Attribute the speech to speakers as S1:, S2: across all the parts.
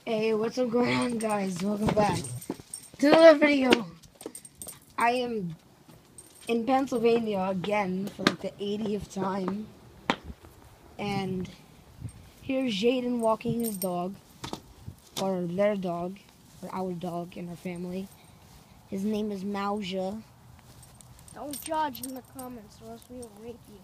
S1: Hey, what's up going on, guys? Welcome back to another video. I am in Pennsylvania again for like the 80th time. And here's Jaden walking his dog, or their dog, or our dog in our family. His name is Mauja.
S2: Don't judge in the comments or else we will rape you.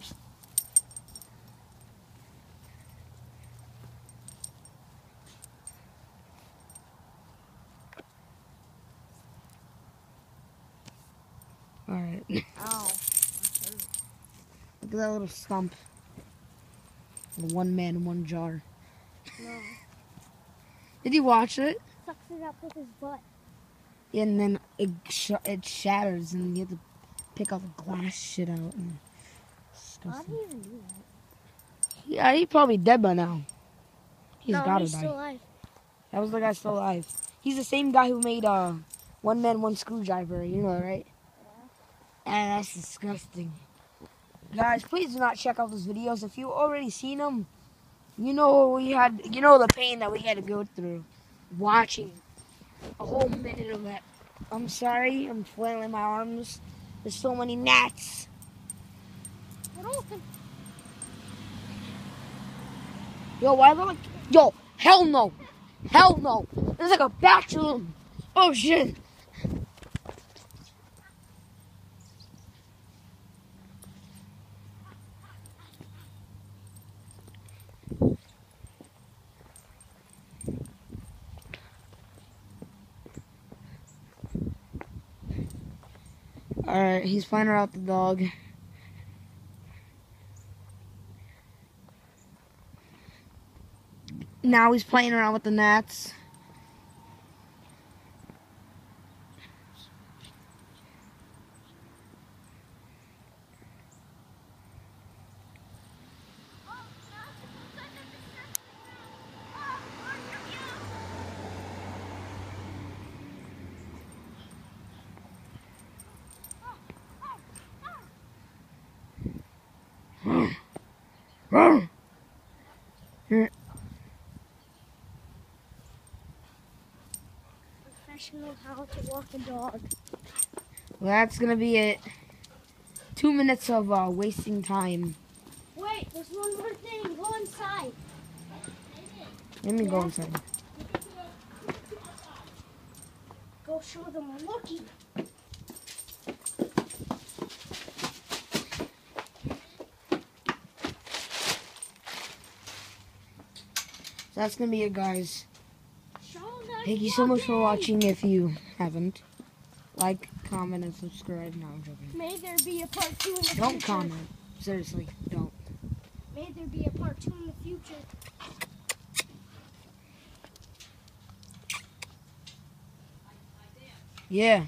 S1: Alright.
S2: Ow.
S1: Look at that little stump. One man, one jar.
S2: No.
S1: Did you watch it?
S2: Sucks it up with his butt.
S1: And then it shatters and you have to pick all the glass shit out. And
S2: How do you even do that?
S1: yeah, he's probably dead by now. He's
S2: No,
S1: gotta
S2: he's
S1: die.
S2: still alive.
S1: That was the guy still alive. He's the same guy who made One Man, One Screwdriver. You know, right? Yeah. And that's disgusting. Guys, please do not check out those videos. If you already seen them, you know the pain that we had to go through watching a whole minute of that. I'm sorry, I'm flailing my arms. There's so many gnats. Yo, why am I like... Yo, hell no. Hell no. There's like a bathroom. Oh, shit. Alright, he's finding out the dog. Now he's playing around with the gnats.
S2: Professional how to walk a dog.
S1: Well, that's gonna be it. 2 minutes of wasting time.
S2: Wait, there's one more thing. Go inside.
S1: Let me go inside.
S2: Go show them we're looking.
S1: That's gonna be it, guys.
S2: Show them
S1: Thank you so much for watching. If you haven't, like, comment, and subscribe. No, I'm joking.
S2: May there be a part 2 in the future.
S1: Don't comment. Seriously, don't.
S2: May there be a part 2 in the future.
S1: Yeah.